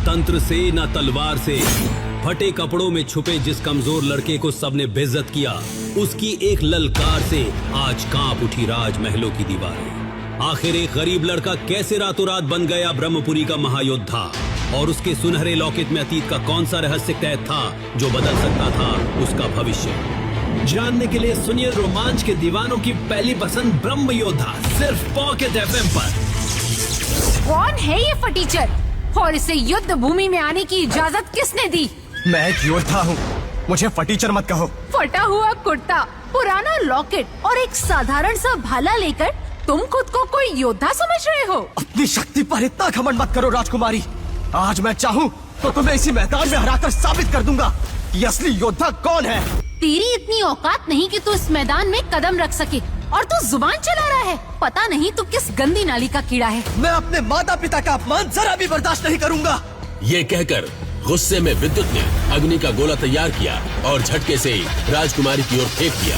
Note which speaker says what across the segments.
Speaker 1: तंत्र से न तलवार से, फटे कपड़ों में छुपे जिस कमजोर लड़के को सबने बेइज्जत किया, उसकी एक ललकार से आज कांप उठी राजमहलों की दीवारें। आखिर एक गरीब लड़का कैसे रातों रात बन गया ब्रह्मपुरी का महायोद्धा, और उसके सुनहरे लॉकेट में अतीत का कौन सा रहस्य कैद था जो बदल सकता था उसका भविष्य।
Speaker 2: जानने के लिए सुनिए रोमांच के दीवानों की पहली पसंद ब्रह्म योद्धा, सिर्फ पॉकेट एफएम पर।
Speaker 3: कौन है ये फटीचर और इसे युद्ध भूमि में आने की इजाजत किसने दी?
Speaker 4: मैं एक योद्धा हूँ, मुझे फटीचर मत कहो।
Speaker 3: फटा हुआ कुर्ता, पुराना लॉकेट और एक साधारण सा भाला लेकर तुम खुद को कोई योद्धा समझ रहे हो?
Speaker 4: अपनी शक्ति पर इतना घमंड मत करो राजकुमारी। आज मैं चाहूँ तो तुम्हें इसी मैदान में हराकर साबित कर दूंगा कि असली योद्धा कौन है।
Speaker 3: तेरी इतनी औकात नहीं कि तू इस मैदान में कदम रख सके, और तू जुबान चला रहा है। पता नहीं तू किस गंदी नाली का कीड़ा है।
Speaker 4: मैं अपने माता पिता का अपमान जरा भी बर्दाश्त नहीं करूंगा।
Speaker 1: ये कहकर गुस्से में विद्युत ने अग्नि का गोला तैयार किया और झटके से राजकुमारी की ओर फेंक दिया।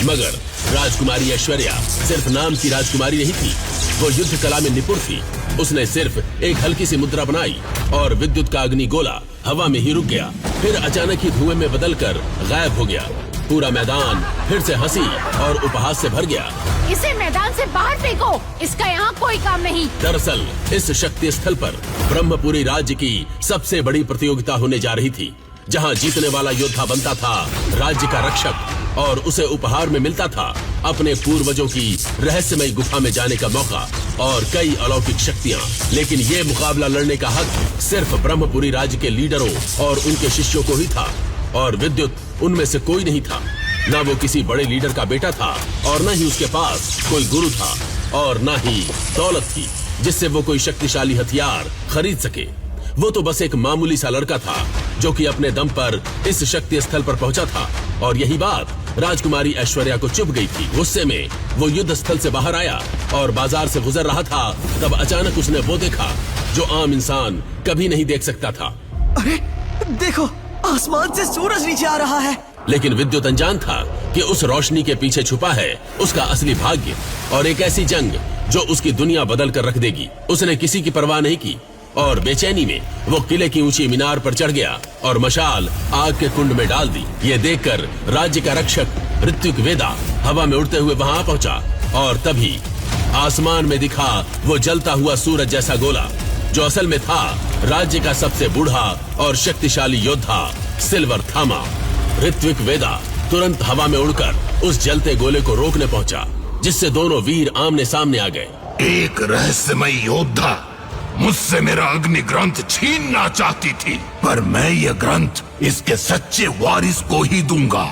Speaker 1: मगर राजकुमारी ऐश्वर्या सिर्फ नाम की राजकुमारी नहीं थी, वो युद्ध कला में निपुण थी। उसने सिर्फ एक हल्की सी मुद्रा बनाई और विद्युत का अग्नि गोला हवा में ही रुक गया, फिर अचानक ही धुएं में बदलकर गायब हो गया। पूरा मैदान फिर से हंसी और उपहास से भर गया।
Speaker 3: इसे मैदान से बाहर फेंको, इसका यहाँ कोई काम नहीं।
Speaker 1: दरअसल इस शक्ति स्थल पर ब्रह्मपुरी राज्य की सबसे बड़ी प्रतियोगिता होने जा रही थी, जहाँ जीतने वाला योद्धा बनता था राज्य का रक्षक, और उसे उपहार में मिलता था अपने पूर्वजों की रहस्यमय गुफा में जाने का मौका और कई अलौकिक शक्तियाँ। लेकिन ये मुकाबला लड़ने का हक सिर्फ ब्रह्मपुरी राज्य के लीडरों और उनके शिष्यों को ही था, और विद्युत उनमें से कोई नहीं था। न वो किसी बड़े लीडर का बेटा था, और न ही उसके पास कोई गुरु था, और न ही दौलत थी जिससे वो कोई शक्तिशाली हथियार खरीद सके। वो तो बस एक मामूली सा लड़का था जो कि अपने दम पर इस शक्ति स्थल पर पहुंचा था, और यही बात राजकुमारी ऐश्वर्या को चुभ गई थी। गुस्से में वो युद्ध स्थल से बाहर आया और बाजार से गुजर रहा था, तब अचानक उसने वो देखा जो आम इंसान कभी नहीं देख सकता था।
Speaker 4: अरे देखो, आसमान से सूरज नीचे आ रहा है।
Speaker 1: लेकिन विद्युत अनजान था कि उस रोशनी के पीछे छुपा है उसका असली भाग्य और एक ऐसी जंग जो उसकी दुनिया बदल कर रख देगी। उसने किसी की परवाह नहीं की और बेचैनी में वो किले की ऊंची मीनार पर चढ़ गया और मशाल आग के कुंड में डाल दी। ये देखकर राज्य का रक्षक ऋत्विक वेदा हवा में उड़ते हुए वहां पहुंचा, और तभी आसमान में दिखा वो जलता हुआ सूरज जैसा गोला, जो असल में था राज्य का सबसे बूढ़ा और शक्तिशाली योद्धा सिल्वर थामा। ऋत्विक वेदा तुरंत हवा में उड़कर उस जलते गोले को रोकने पहुंचा, जिससे दोनों वीर आमने सामने आ गए।
Speaker 5: एक रहस्यमय योद्धा मुझसे मेरा अग्नि ग्रंथ छीनना चाहती थी, पर मैं यह ग्रंथ इसके सच्चे वारिस को ही दूंगा।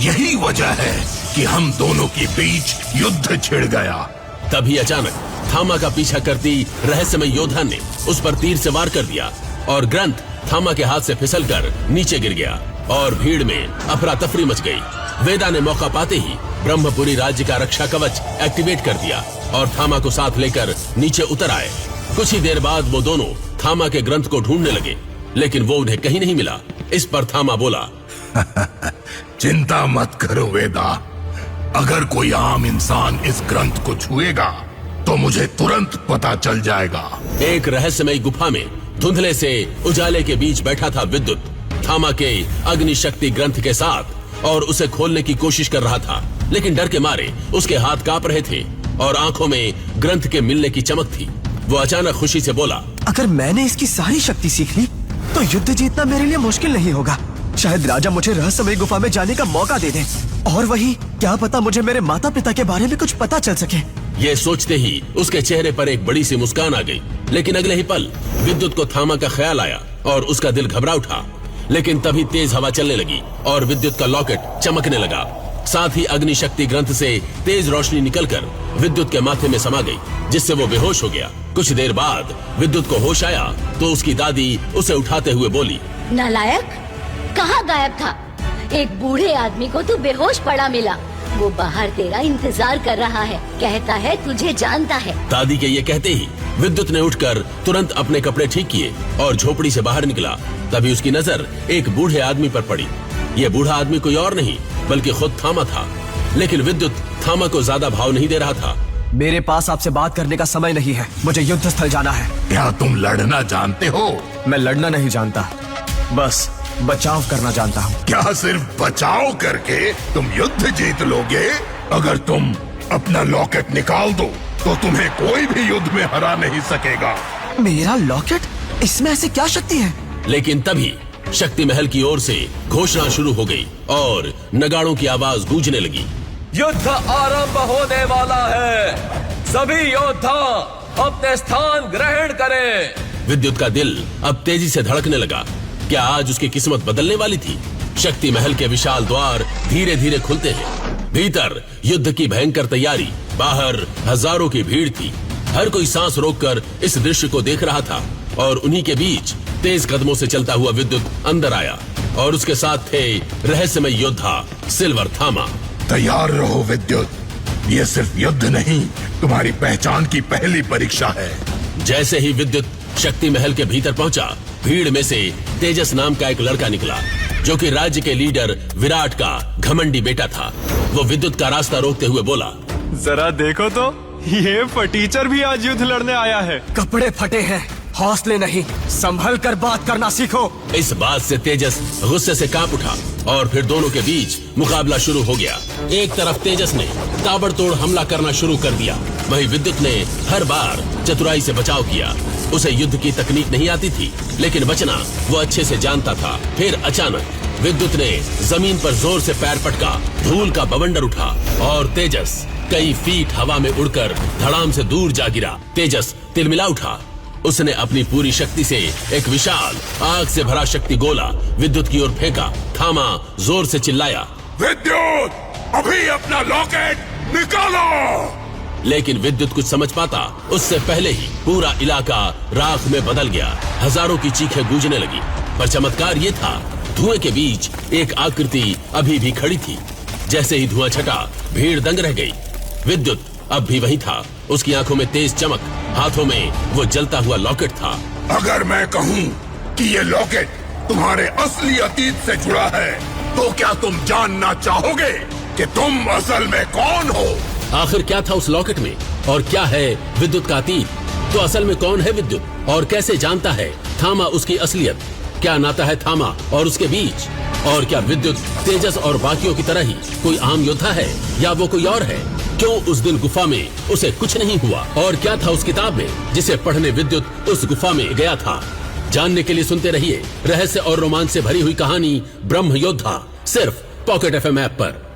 Speaker 5: यही वजह है कि हम दोनों के बीच युद्ध छिड़ गया।
Speaker 1: तभी अचानक थामा का पीछा करती रहस्यमय योद्धा ने उस पर तीर से वार कर दिया और ग्रंथ थामा के हाथ से फिसलकर नीचे गिर गया और भीड़ में अफरा तफरी मच गई। वेदा ने मौका पाते ही ब्रह्मपुरी राज्य का रक्षा कवच एक्टिवेट कर दिया और थामा को साथ लेकर नीचे उतर आए। कुछ ही देर बाद वो दोनों थामा के ग्रंथ को ढूंढने लगे, लेकिन वो उन्हें कहीं नहीं मिला। इस पर थामा बोला,
Speaker 5: चिंता मत करो वेदा, अगर कोई आम इंसान इस ग्रंथ को छुएगा तो मुझे तुरंत पता चल जाएगा।
Speaker 1: एक रहस्यमय गुफा में धुंधले से उजाले के बीच बैठा था विद्युत थामा के अग्नि शक्ति ग्रंथ के साथ और उसे खोलने की कोशिश कर रहा था, लेकिन डर के मारे उसके हाथ कांप रहे थे और आंखों में ग्रंथ के मिलने की चमक थी। वो अचानक खुशी से बोला,
Speaker 4: अगर मैंने इसकी सारी शक्ति सीख ली तो युद्ध जीतना मेरे लिए मुश्किल नहीं होगा। शायद राजा मुझे रहस्यमय गुफा में जाने का मौका दे दे, और वही क्या पता मुझे मेरे माता पिता के बारे में कुछ पता चल सके।
Speaker 1: ये सोचते ही उसके चेहरे पर एक बड़ी सी मुस्कान आ गई, लेकिन अगले ही पल विद्युत को थामा का ख्याल आया और उसका दिल घबरा उठा। लेकिन तभी तेज हवा चलने लगी और विद्युत का लॉकेट चमकने लगा। साथ ही अग्नि शक्ति ग्रंथ से तेज रोशनी निकलकर विद्युत के माथे में समा गई, जिससे वो बेहोश हो गया। कुछ देर बाद विद्युत को होश आया तो उसकी दादी उसे उठाते हुए बोली,
Speaker 6: नालायक, कहाँ गायब था? एक बूढ़े आदमी को तू बेहोश पड़ा मिला। वो बाहर तेरा इंतजार कर रहा है, कहता है तुझे जानता है।
Speaker 1: दादी के ये कहते ही विद्युत ने उठकर तुरंत अपने कपड़े ठीक किए और झोपड़ी से बाहर निकला। तभी उसकी नजर एक बूढ़े आदमी पर पड़ी। ये बूढ़ा आदमी कोई और नहीं बल्कि खुद थामा था। लेकिन विद्युत थामा को ज्यादा भाव नहीं दे रहा था
Speaker 4: मेरे पास आपसे बात करने का समय नहीं है। मुझे युद्ध स्थल जाना है।
Speaker 5: क्या तुम लड़ना जानते हो?
Speaker 4: मैं लड़ना नहीं जानता, बस बचाव करना जानता हूँ।
Speaker 5: क्या सिर्फ बचाव करके तुम युद्ध जीत लोगे? अगर तुम अपना लॉकेट निकाल दो तो तुम्हें कोई भी युद्ध में हरा नहीं सकेगा।
Speaker 4: मेरा लॉकेट? इसमें ऐसी क्या शक्ति है?
Speaker 1: लेकिन तभी शक्ति महल की ओर से घोषणा शुरू हो गई और नगाड़ों की आवाज गूंजने लगी।
Speaker 7: युद्ध आरंभ होने वाला है, सभी योद्धा अपने स्थान ग्रहण करें।
Speaker 1: विद्युत का दिल अब तेजी से धड़कने लगा। क्या आज उसकी किस्मत बदलने वाली थी? शक्ति महल के विशाल द्वार धीरे धीरे खुलते हैं। भीतर युद्ध की भयंकर तैयारी, बाहर हजारों की भीड़ थी। हर कोई सांस रोककर इस दृश्य को देख रहा था और उन्हीं के बीच तेज कदमों से चलता हुआ विद्युत अंदर आया और उसके साथ थे रहस्यमय योद्धा सिल्वर थामा।
Speaker 5: तैयार रहो विद्युत, ये सिर्फ युद्ध नहीं, तुम्हारी पहचान की पहली परीक्षा है।
Speaker 1: जैसे ही विद्युत शक्ति महल के भीतर पहुंचा, भीड़ में से तेजस नाम का एक लड़का निकला जो कि राज्य के लीडर विराट का घमंडी बेटा था। वो विद्युत का रास्ता रोकते हुए बोला,
Speaker 8: जरा देखो तो, ये फटीचर भी आज युद्ध लड़ने आया है।
Speaker 4: कपड़े फटे हैं, हौसले नहीं, संभल कर बात करना सीखो।
Speaker 1: इस बात से तेजस गुस्से से कांप उठा और फिर दोनों के बीच मुकाबला शुरू हो गया। एक तरफ तेजस ने ताबड़तोड़ हमला करना शुरू कर दिया, वहीं विद्युत ने हर बार चतुराई से बचाव किया। उसे युद्ध की तकनीक नहीं आती थी, लेकिन बचना वो अच्छे से जानता था। फिर अचानक विद्युत ने जमीन पर जोर से पैर पटका, धूल का बवंडर उठा और तेजस कई फीट हवा में उड़कर धड़ाम से दूर जा गिरा। तेजस तिलमिला उठा। उसने अपनी पूरी शक्ति से एक विशाल आग से भरा शक्ति गोला विद्युत की ओर फेंका। थामा जोर से चिल्लाया,
Speaker 5: विद्युत, अभी अपना लॉकेट निकालो।
Speaker 1: लेकिन विद्युत कुछ समझ पाता उससे पहले ही पूरा इलाका राख में बदल गया। हजारों की चीखें गूंजने लगी, पर चमत्कार ये था, धुएं के बीच एक आकृति अभी भी खड़ी थी। जैसे ही धुआं छटा, भीड़ दंग रह गई। विद्युत अब भी वही था, उसकी आंखों में तेज चमक, हाथों में वो जलता हुआ लॉकेट था।
Speaker 5: अगर मैं कहूँ कि ये लॉकेट तुम्हारे असली अतीत से जुड़ा है, तो क्या तुम जानना चाहोगे कि तुम असल में कौन हो?
Speaker 1: आखिर क्या था उस लॉकेट में और क्या है विद्युत का अतीत? तो असल में कौन है विद्युत और कैसे जानता है थामा उसकी असलियत? क्या नाता है थामा और उसके बीच? और क्या विद्युत तेजस और बाकियों की तरह ही कोई आम योद्धा है या वो कोई और है? क्यों उस दिन गुफा में उसे कुछ नहीं हुआ? और क्या था उस किताब में जिसे पढ़ने विद्युत उस गुफा में गया था? जानने के लिए सुनते रहिए रहस्य और रोमांच से भरी हुई कहानी ब्रह्म योद्धा, सिर्फ पॉकेट FM ऐप पर।